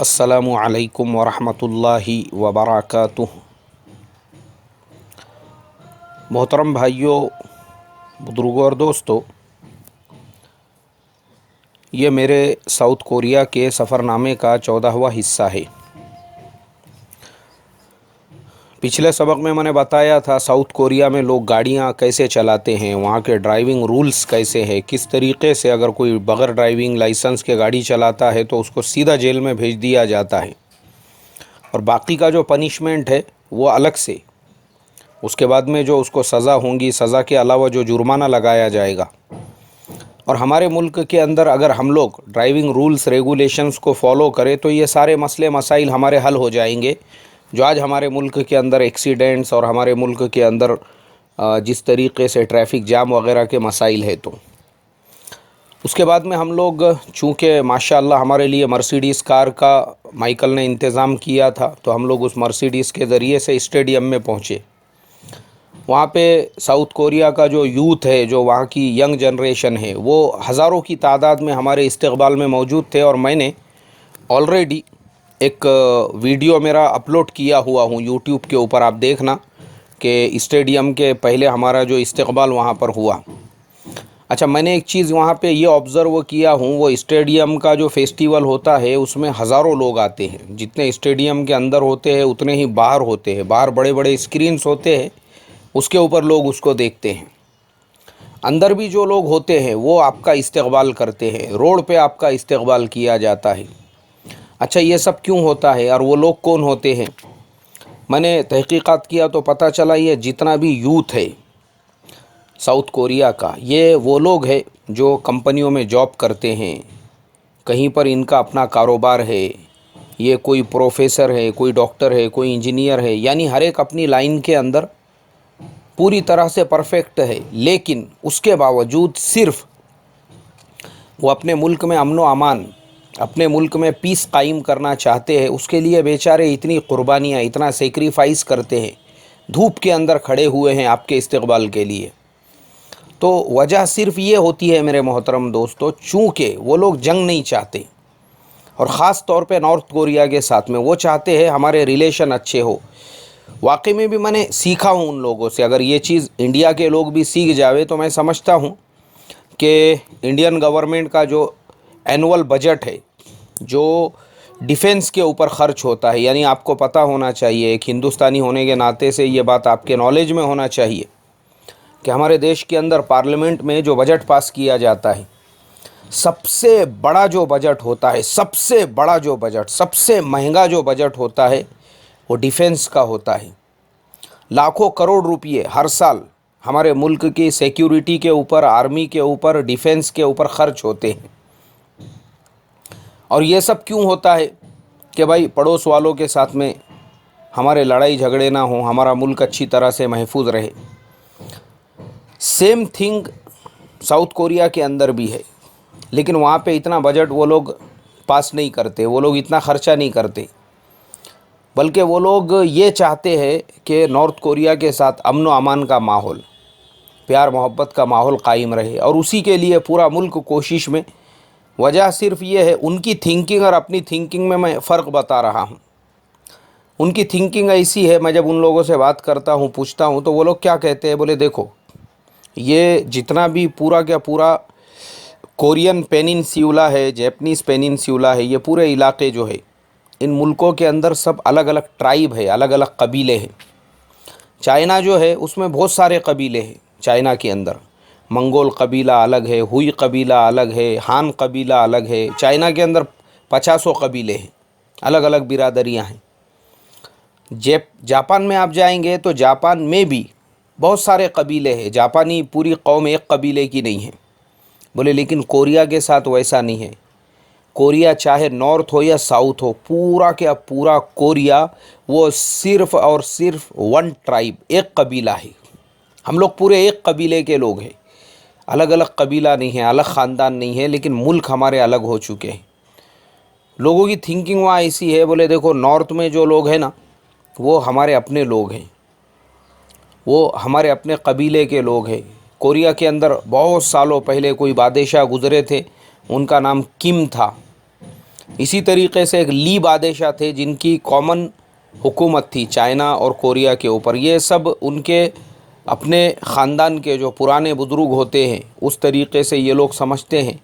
अस्सलामु अलैकुम वरहमतुल्लाहि वबरकातुह। मोहतरम भाइयों, बुजुर्गों और दोस्तों, ये मेरे साउथ कोरिया के सफ़रनामे का 14वां हिस्सा है। पिछले सबक में मैंने बताया था साउथ कोरिया में लोग गाड़ियाँ कैसे चलाते हैं, वहाँ के ड्राइविंग रूल्स कैसे हैं, किस तरीक़े से अगर कोई बग़ैर ड्राइविंग लाइसेंस के गाड़ी चलाता है तो उसको सीधा जेल में भेज दिया जाता है और बाकी का जो पनिशमेंट है वो अलग से। उसके बाद में जो उसको सज़ा होंगी, सज़ा के अलावा जो जुर्माना लगाया जाएगा। और हमारे मुल्क के अंदर अगर हम लोग ड्राइविंग रूल्स रेगुलेशंस को फॉलो करें तो ये सारे मसले मसाइल हमारे हल हो जाएंगे। जो आज हमारे मुल्क के अंदर एक्सीडेंट्स और हमारे मुल्क के अंदर जिस तरीक़े से ट्रैफिक जाम वगैरह के मसाइल है, तो उसके बाद में हम लोग चूँकि माशाअल्लाह हमारे लिए मर्सिडीज़ कार का माइकल ने इंतज़ाम किया था, तो हम लोग उस मर्सिडीज़ के ज़रिए से स्टेडियम में पहुँचे। वहाँ पे साउथ कोरिया का जो यूथ है, जो वहाँ की यंग जनरेशन है, वो हज़ारों की तादाद में हमारे इस्तकबाल में मौजूद थे। और मैंने ऑलरेडी एक वीडियो मेरा अपलोड किया हुआ हूँ यूट्यूब के ऊपर, आप देखना कि स्टेडियम के पहले हमारा जो इस्तकबाल वहाँ पर हुआ। अच्छा, मैंने एक चीज़ वहाँ पे ये ऑब्ज़र्व किया हूँ, वो स्टेडियम का जो फेस्टिवल होता है उसमें हज़ारों लोग आते हैं। जितने स्टेडियम के अंदर होते हैं उतने ही बाहर होते हैं। बाहर बड़े बड़े स्क्रीन्स होते हैं, उसके ऊपर लोग उसको देखते हैं। अंदर भी जो लोग होते हैं वो आपका इस्तकबाल करते हैं, रोड पे आपका इस्तकबाल किया जाता है। अच्छा, ये सब क्यों होता है और वो लोग कौन होते हैं? मैंने तहकीकात किया तो पता चला ये जितना भी यूथ है साउथ कोरिया का, ये वो लोग हैं जो कंपनियों में जॉब करते हैं, कहीं पर इनका अपना कारोबार है। ये कोई प्रोफेसर है, कोई डॉक्टर है, कोई इंजीनियर है, यानी हर एक अपनी लाइन के अंदर पूरी तरह से परफेक्ट है। लेकिन उसके बावजूद सिर्फ वो अपने मुल्क में अमन व अमान, अपने मुल्क में पीस कायम करना चाहते हैं। उसके लिए बेचारे इतनी कुर्बानियाँ, इतना सेक्रीफाइस करते हैं, धूप के अंदर खड़े हुए हैं आपके इस्तकबाल के लिए। तो वजह सिर्फ ये होती है मेरे मोहतरम दोस्तों, चूँकि वो लोग जंग नहीं चाहते, और ख़ास तौर पे नॉर्थ कोरिया के साथ में वो चाहते हैं हमारे रिलेशन अच्छे हो। वाकई में भी मैंने सीखा हूँ उन लोगों से। अगर ये चीज़ इंडिया के लोग भी सीख जावे तो मैं समझता हूँ कि इंडियन गवर्नमेंट का जो एनुअल बजट है, जो डिफेंस के ऊपर ख़र्च होता है, यानी आपको पता होना चाहिए, एक हिंदुस्तानी होने के नाते से ये बात आपके नॉलेज में होना चाहिए कि हमारे देश के अंदर पार्लियामेंट में जो बजट पास किया जाता है, सबसे बड़ा जो बजट होता है, सबसे बड़ा जो बजट, सबसे महंगा जो बजट होता है वो डिफेंस का होता है। लाखों करोड़ रुपये हर साल हमारे मुल्क की सिक्योरिटी के ऊपर, आर्मी के ऊपर, डिफेंस के ऊपर ख़र्च होते हैं। और ये सब क्यों होता है कि भाई पड़ोस वालों के साथ में हमारे लड़ाई झगड़े ना हो, हमारा मुल्क अच्छी तरह से महफूज रहे। सेम थिंग साउथ कोरिया के अंदर भी है, लेकिन वहाँ पे इतना बजट वो लोग पास नहीं करते, वो लोग इतना ख़र्चा नहीं करते, बल्कि वो लोग ये चाहते हैं कि नॉर्थ कोरिया के साथ अमन व अमान का माहौल, प्यार मोहब्बत का माहौल कायम रहे। और उसी के लिए पूरा मुल्क कोशिश में। वजह सिर्फ ये है, उनकी थिंकिंग और अपनी थिंकिंग में मैं फ़र्क बता रहा हूँ। उनकी थिंकिंग ऐसी है, मैं जब उन लोगों से बात करता हूँ, पूछता हूँ, तो वो लोग क्या कहते हैं, बोले देखो, ये जितना भी पूरा क्या पूरा कोरियन पेनिनस्यूला है, जैपनीज़ पेनिनस्यूला है, ये पूरे इलाके जो है, इन मुल्कों के अंदर सब अलग अलग ट्राइब है, अलग अलग कबीले हैं। चाइना जो है उसमें बहुत सारे कबीले हैं। चाइना के अंदर मंगोल कबीला अलग है, हुई कबीला अलग है, हान कबीला अलग है। चाइना के अंदर 50 कबीले हैं, अलग अलग बिरादरियां हैं। जापान में आप जाएंगे तो जापान में भी बहुत सारे कबीले हैं। जापानी पूरी कौम एक कबीले की नहीं है। बोले लेकिन कोरिया के साथ वैसा नहीं है। कोरिया चाहे नॉर्थ हो या साउथ हो, पूरा क्या पूरा कोरिया वो सिर्फ़ और सिर्फ वन ट्राइब, एक कबीला है। हम लोग पूरे एक कबीले के लोग हैं, अलग अलग कबीला नहीं है, अलग ख़ानदान नहीं है, लेकिन मुल्क हमारे अलग हो चुके हैं। लोगों की थिंकिंग वहाँ ऐसी है, बोले देखो नॉर्थ में जो लोग हैं ना, वो हमारे अपने लोग हैं, वो हमारे अपने कबीले के लोग हैं। कोरिया के अंदर बहुत सालों पहले कोई बादशाह गुज़रे थे, उनका नाम किम था। इसी तरीके से एक ली बादशाह थे जिनकी कॉमन हुकूमत थी चाइना और कोरिया के ऊपर। ये सब उनके अपने ख़ानदान के जो पुराने बुज़ुर्ग होते हैं उस तरीके से ये लोग समझते हैं।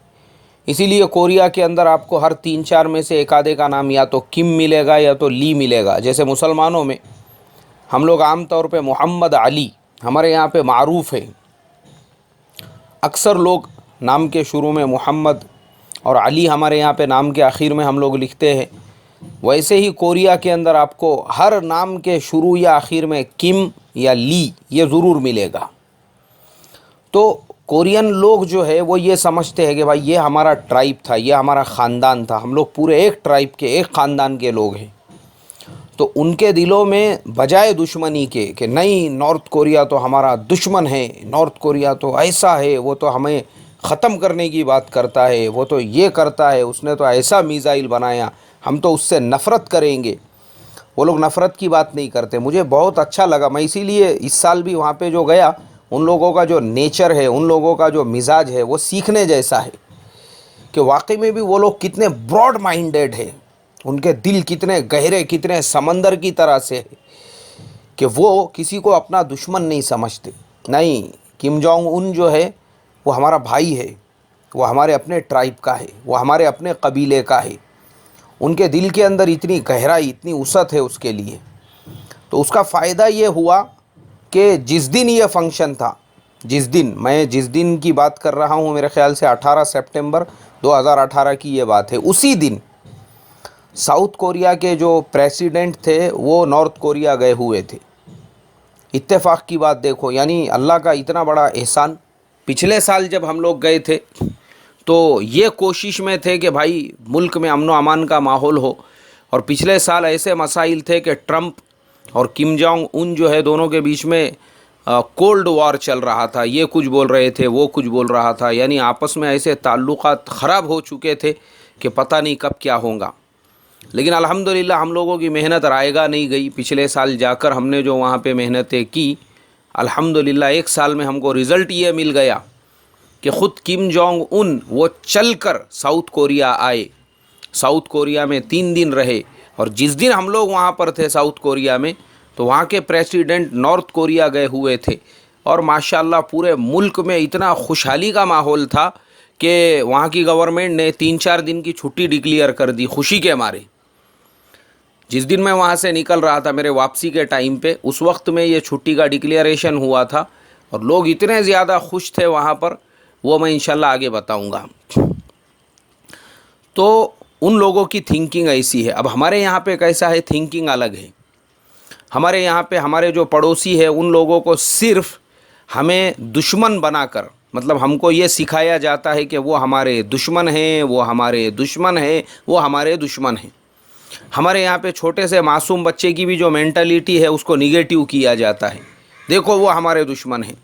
इसीलिए कोरिया के अंदर आपको हर 3-4 में से एक आधे का नाम या तो किम मिलेगा या तो ली मिलेगा। जैसे मुसलमानों में हम लोग आम तौर पे मोहम्मद अली हमारे यहाँ पे मारूफ़ है, अक्सर लोग नाम के शुरू में मोहम्मद और अली हमारे यहाँ पे नाम के आखिर में हम लोग लिखते हैं। वैसे ही कोरिया के अंदर आपको हर नाम के शुरू या आखिर में किम या ली ये ज़रूर मिलेगा। तो कोरियन लोग जो है वो ये समझते हैं कि भाई ये हमारा ट्राइब था, ये हमारा ख़ानदान था, हम लोग पूरे एक ट्राइब के एक ख़ानदान के लोग हैं। तो उनके दिलों में बजाय दुश्मनी के कि नहीं नॉर्थ कोरिया तो हमारा दुश्मन है, नॉर्थ कोरिया तो ऐसा है, वो तो हमें ख़त्म करने की बात करता है, वो तो ये करता है, उसने तो ऐसा मिसाइल बनाया, हम तो उससे नफ़रत करेंगे। वो लोग नफ़रत की बात नहीं करते। मुझे बहुत अच्छा लगा, मैं इसीलिए इस साल भी वहाँ पे जो गया, उन लोगों का जो नेचर है, उन लोगों का जो मिजाज है वो सीखने जैसा है कि वाकई में भी वो लोग कितने ब्रॉड माइंडेड है, उनके दिल कितने गहरे, कितने समंदर की तरह से है कि वो किसी को अपना दुश्मन नहीं समझते। नहीं, किम जोंग उन जो है वो हमारा भाई है, वो हमारे अपने ट्राइब का है, वो हमारे अपने कबीले का है। उनके दिल के अंदर इतनी गहराई, इतनी वसअत है उसके लिए। तो उसका फ़ायदा ये हुआ कि जिस दिन ये फंक्शन था, जिस दिन की बात कर रहा हूँ, मेरे ख़्याल से 18 सितंबर 2018 की ये बात है, उसी दिन साउथ कोरिया के जो प्रेसिडेंट थे वो नॉर्थ कोरिया गए हुए थे। इत्तेफाक की बात देखो, यानी अल्लाह का इतना बड़ा एहसान। पिछले साल जब हम लोग गए थे तो ये कोशिश में थे कि भाई मुल्क में अमन व अमान का माहौल हो, और पिछले साल ऐसे मसाइल थे कि ट्रंप और किम जोंग उन जो है दोनों के बीच में कोल्ड वॉर चल रहा था। ये कुछ बोल रहे थे, वो कुछ बोल रहा था, यानी आपस में ऐसे ताल्लुकात ख़राब हो चुके थे कि पता नहीं कब क्या होगा। लेकिन अल्हम्दुलिल्लाह हम लोगों की मेहनत रायगा नहीं गई। पिछले साल जाकर हमने जो वहाँ पे मेहनतें की, अल्हम्दुलिल्लाह 1 साल में हमको रिज़ल्ट ये मिल गया कि ख़ुद किम जोंग उन वो चल कर साउथ कोरिया आए, साउथ कोरिया में 3 दिन रहे। और जिस दिन हम लोग वहाँ पर थे साउथ कोरिया में, तो वहाँ के प्रेसिडेंट नॉर्थ कोरिया गए हुए थे, और माशाल्लाह पूरे मुल्क में इतना खुशहाली का माहौल था कि वहाँ की गवर्नमेंट ने 3-4 दिन की छुट्टी डिक्लेयर कर दी खुशी के मारे। जिस दिन मैं वहाँ से निकल रहा था मेरे वापसी के टाइम पे, उस वक्त में ये छुट्टी का डिक्लेरेशन हुआ था, और लोग इतने ज़्यादा खुश थे वहाँ पर, वो मैं इंशाल्लाह आगे बताऊँगा। तो उन लोगों की थिंकिंग ऐसी है। अब हमारे यहाँ पे कैसा है, थिंकिंग अलग है। हमारे यहाँ पे हमारे जो पड़ोसी है उन लोगों को सिर्फ़ हमें दुश्मन बनाकर, मतलब हमको ये सिखाया जाता है कि वो हमारे दुश्मन हैं, वो हमारे दुश्मन हैं, वो हमारे दुश्मन हैं। हमारे यहाँ पे छोटे से मासूम बच्चे की भी जो मेंटालिटी है उसको निगेटिव किया जाता है, देखो वो हमारे दुश्मन हैं।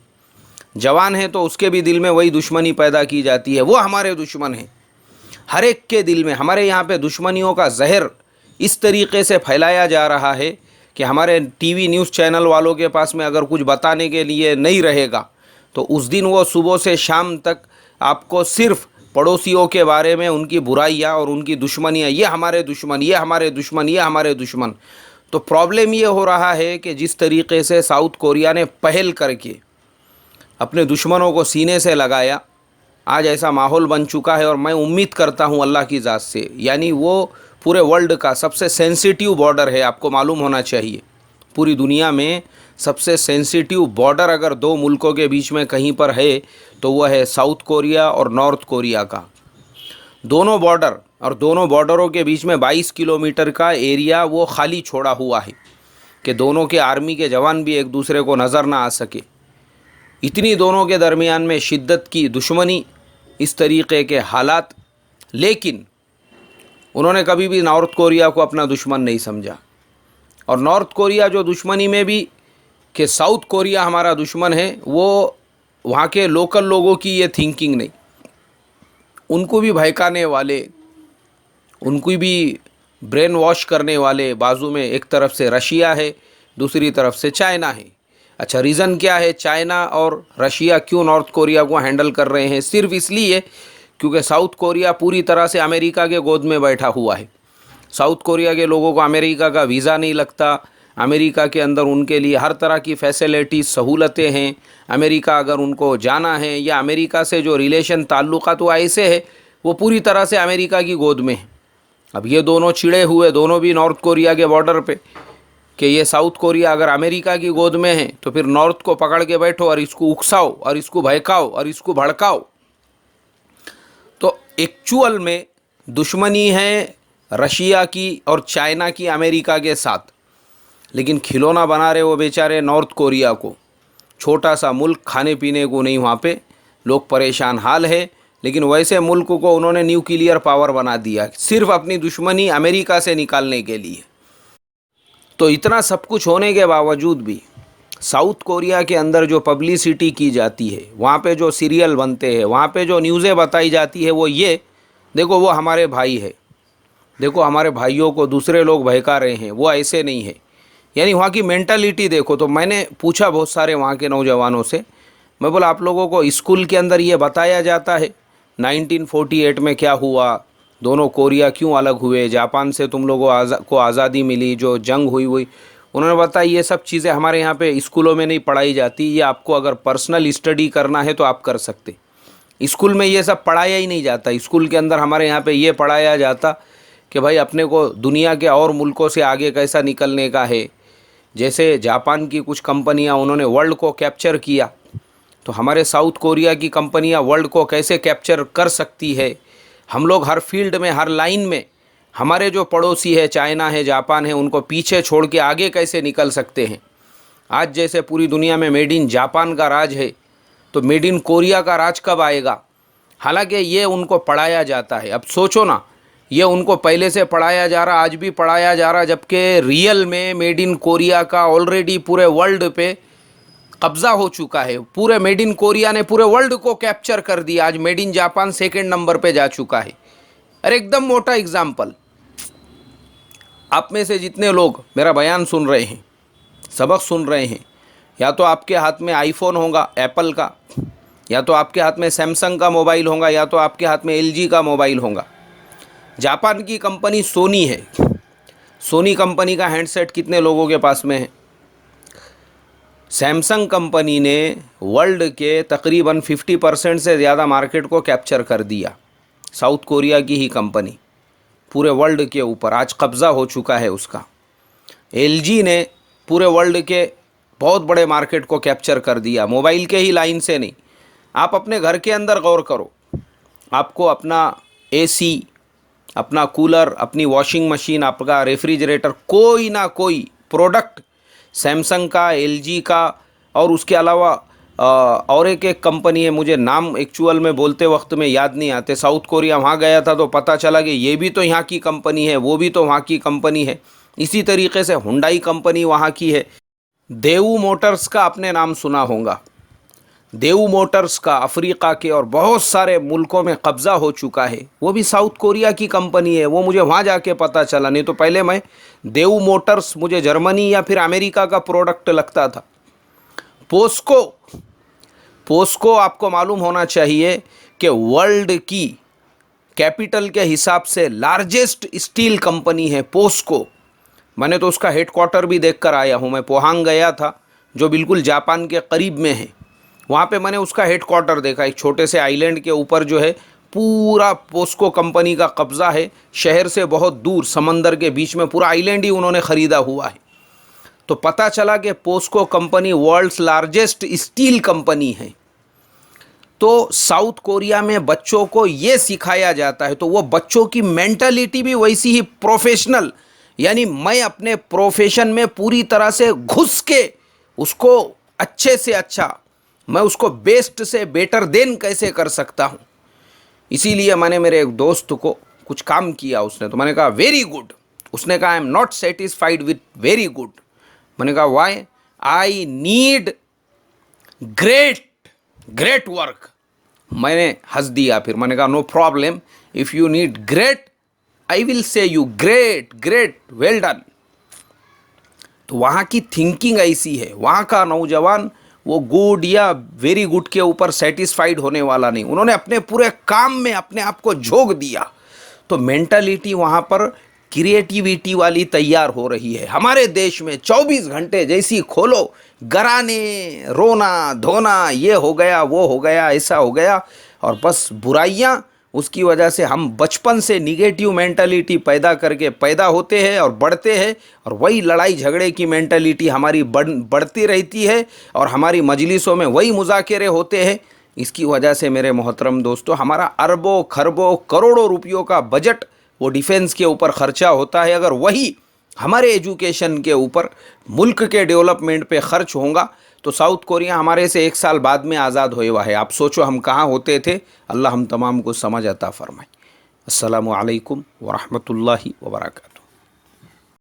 जवान है तो उसके भी दिल में वही दुश्मनी पैदा की जाती है, वो हमारे दुश्मन हैं। हर एक के दिल में हमारे यहाँ पे दुश्मनियों का जहर इस तरीक़े से फैलाया जा रहा है कि हमारे टीवी न्यूज़ चैनल वालों के पास में अगर कुछ बताने के लिए नहीं रहेगा तो उस दिन वो सुबह से शाम तक आपको सिर्फ़ पड़ोसियों के बारे में, उनकी बुराइयाँ और उनकी दुश्मनियाँ, ये हमारे दुश्मन, ये हमारे दुश्मन, ये हमारे दुश्मन। तो प्रॉब्लम ये हो रहा है कि जिस तरीक़े से साउथ कोरिया ने पहल करके अपने दुश्मनों को सीने से लगाया, आज ऐसा माहौल बन चुका है। और मैं उम्मीद करता हूँ अल्लाह की ज़ात से, यानी वो पूरे वर्ल्ड का सबसे सेंसिटिव बॉर्डर है, आपको मालूम होना चाहिए। पूरी दुनिया में सबसे सेंसिटिव बॉर्डर अगर 2 मुल्कों के बीच में कहीं पर है तो वह है साउथ कोरिया और नॉर्थ कोरिया का। दोनों बॉर्डर, और दोनों बॉर्डरों के बीच में 22 किलोमीटर का एरिया वो खाली छोड़ा हुआ है कि दोनों के आर्मी के जवान भी एक दूसरे को नज़र ना आ सके। इतनी दोनों के दरमियान में शिद्दत की दुश्मनी, इस तरीक़े के हालात, लेकिन उन्होंने कभी भी नॉर्थ कोरिया को अपना दुश्मन नहीं समझा। और नॉर्थ कोरिया जो दुश्मनी में भी कि साउथ कोरिया हमारा दुश्मन है, वो वहाँ के लोकल लोगों की ये थिंकिंग नहीं। उनको भी भड़काने वाले, उनको भी ब्रेन वॉश करने वाले, बाजू में एक तरफ से रशिया है, दूसरी तरफ से चाइना है। अच्छा, रीज़न क्या है चाइना और रशिया क्यों नॉर्थ कोरिया को हैंडल कर रहे हैं? सिर्फ इसलिए क्योंकि साउथ कोरिया पूरी तरह से अमेरिका के गोद में बैठा हुआ है। साउथ कोरिया के लोगों को अमेरिका का वीज़ा नहीं लगता, अमेरिका के अंदर उनके लिए हर तरह की फैसिलिटी सहूलतें हैं। अमेरिका अगर उनको जाना है या अमेरिका से जो रिलेशन ताल्लुक़ात वो ऐसे है वो पूरी तरह से अमेरिका की गोद में है। अब ये दोनों चिड़े हुए, दोनों भी नॉर्थ कोरिया के बॉर्डर पे, कि ये साउथ कोरिया अगर अमेरिका की गोद में है तो फिर नॉर्थ को पकड़ के बैठो और इसको उकसाओ और इसको भड़काओ और इसको भड़काओ। तो एक्चुअल में दुश्मनी है रशिया की और चाइना की अमेरिका के साथ, लेकिन खिलौना बना रहे वो बेचारे नॉर्थ कोरिया को। छोटा सा मुल्क, खाने पीने को नहीं, वहाँ पे लोग परेशान हाल है, लेकिन वैसे मुल्क को उन्होंने न्यूक्लियर पावर बना दिया सिर्फ अपनी दुश्मनी अमेरिका से निकालने के लिए। तो इतना सब कुछ होने के बावजूद भी साउथ कोरिया के अंदर जो पब्लिसिटी की जाती है, वहाँ पे जो सीरियल बनते हैं, वहाँ पे जो न्यूज़ें बताई जाती है, वो ये देखो वो हमारे भाई है, देखो हमारे भाइयों को दूसरे लोग बहका रहे हैं, वो ऐसे नहीं है। यानी वहाँ की मेंटालिटी देखो। तो मैंने पूछा बहुत सारे वहाँ के नौजवानों से, मैं बोला आप लोगों को स्कूल के अंदर ये बताया जाता है 1948 में क्या हुआ, दोनों कोरिया क्यों अलग हुए, जापान से तुम लोगों को आज़ादी मिली, जो जंग हुई। उन्होंने बताया ये सब चीज़ें हमारे यहाँ पे स्कूलों में नहीं पढ़ाई जाती, ये आपको अगर पर्सनल स्टडी करना है तो आप कर सकते। स्कूल में ये सब पढ़ाया ही नहीं जाता। स्कूल के अंदर हमारे यहाँ पे ये पढ़ाया जाता कि भाई अपने को दुनिया के और मुल्कों से आगे कैसा निकलने का है। जैसे जापान की कुछ कंपनियाँ उन्होंने वर्ल्ड को कैप्चर किया, तो हमारे साउथ कोरिया की कंपनियां वर्ल्ड को कैसे कैप्चर कर सकती है। हम लोग हर फील्ड में, हर लाइन में हमारे जो पड़ोसी है, चाइना है, जापान है, उनको पीछे छोड़ के आगे कैसे निकल सकते हैं। आज जैसे पूरी दुनिया में मेड इन जापान का राज है, तो मेड इन कोरिया का राज कब आएगा। हालांकि ये उनको पढ़ाया जाता है। अब सोचो ना, ये उनको पहले से पढ़ाया जा रहा, आज भी पढ़ाया जा रहा, जबकि रियल में मेड इन कोरिया का ऑलरेडी पूरे वर्ल्ड पे कब्जा हो चुका है। पूरे मेड इन कोरिया ने पूरे वर्ल्ड को कैप्चर कर दिया। आज made in Japan second number पे जा चुका है। अरे एकदम मोटा एग्जाम्पल, आप में से जितने लोग मेरा बयान सुन रहे हैं, सबक सुन रहे हैं, या तो आपके हाथ में आईफोन होगा एप्पल का, या तो आपके हाथ में सैमसंग का मोबाइल होगा, या तो आपके हाथ में एलजी का मोबाइल होगा। जापान की कंपनी सोनी है, सोनी कंपनी का हैंडसेट कितने लोगों के पास में है। सैमसंग कंपनी ने वर्ल्ड के तकरीबन 50% से ज़्यादा मार्केट को कैप्चर कर दिया। साउथ कोरिया की ही कंपनी पूरे वर्ल्ड के ऊपर आज कब्ज़ा हो चुका है उसका। एलजी ने पूरे वर्ल्ड के बहुत बड़े मार्केट को कैप्चर कर दिया, मोबाइल के ही लाइन से नहीं। आप अपने घर के अंदर गौर करो, आपको अपना एसी, अपना कूलर, अपनी वॉशिंग मशीन, आपका रेफ्रिजरेटर, कोई ना कोई प्रोडक्ट सैमसंग का, एलजी का और उसके अलावा और एक कंपनी है, मुझे नाम एक्चुअल में बोलते वक्त में याद नहीं आते। साउथ कोरिया वहाँ गया था तो पता चला कि ये भी तो यहाँ की कंपनी है, वो भी तो वहाँ की कंपनी है। इसी तरीके से हुंडई कंपनी वहाँ की है। देवू मोटर्स का आपने नाम सुना होगा। देवू मोटर्स का अफ्रीका के और बहुत सारे मुल्कों में कब्ज़ा हो चुका है, वो भी साउथ कोरिया की कंपनी है। वो मुझे वहाँ जाके पता चला, नहीं तो पहले मैं देवू मोटर्स मुझे जर्मनी या फिर अमेरिका का प्रोडक्ट लगता था। पोस्को आपको मालूम होना चाहिए कि वर्ल्ड की कैपिटल के हिसाब से लार्जेस्ट स्टील कंपनी है पोस्को। मैंने तो उसका हेडक्वार्टर भी देख कर आया हूँ। मैं पोहांग गया था जो बिल्कुल जापान के करीब में है, वहाँ पे मैंने उसका हेडक्वार्टर देखा। एक छोटे से आइलैंड के ऊपर जो है पूरा पोस्को कंपनी का कब्ज़ा है। शहर से बहुत दूर समंदर के बीच में पूरा आइलैंड ही उन्होंने ख़रीदा हुआ है। तो पता चला कि POSCO company world's largest steel company है। तो साउथ कोरिया में बच्चों को ये सिखाया जाता है, तो वो बच्चों की मेंटालिटी भी वैसी ही प्रोफेशनल, यानी मैं अपने प्रोफेशन में पूरी तरह से घुस के उसको अच्छे से अच्छा, मैं उसको बेस्ट से बेटर देन कैसे कर सकता हूँ। इसीलिए मैंने मेरे एक दोस्त को कुछ काम किया, उसने तो मैंने कहा वेरी गुड, उसने कहा I am not satisfied with very good. मैंने कहा why, I need great work. मैंने हंस दिया, फिर मैंने कहा no problem, if you need great I will say you great well done. तो वहाँ की थिंकिंग ऐसी है, वहाँ का नौजवान वो गुड या वेरी गुड के ऊपर सेटिस्फाइड होने वाला नहीं, उन्होंने अपने पूरे काम में अपने आप को झोंक दिया। तो मेंटालिटी वहाँ पर क्रिएटिविटी वाली तैयार हो रही है। हमारे देश में 24 घंटे जैसी खोलो, घराने, रोना धोना, ये हो गया वो हो गया ऐसा हो गया, और बस बुराइयाँ। उसकी वजह से हम बचपन से निगेटिव मेंटालिटी पैदा करके पैदा होते हैं और बढ़ते हैं, और वही लड़ाई झगड़े की मेंटालिटी हमारी बढ़ती रहती है, और हमारी मजलिसों में वही मुज़ाकरे होते हैं। इसकी वजह से मेरे मोहतरम दोस्तों, हमारा अरबों खरबों करोड़ों रुपयों का बजट वो डिफेंस के ऊपर ख़र्चा होता है। अगर वही हमारे एजुकेशन के ऊपर, मुल्क के डेवलपमेंट पे खर्च होगा, तो साउथ कोरिया हमारे से 1 साल बाद में आज़ाद हुआ है। आप सोचो हम कहाँ होते थे। अल्लाह हम तमाम को समझ अता फ़रमाए। अस्सलामु अलैकुम व रहमतुल्लाहि व बरकातहू।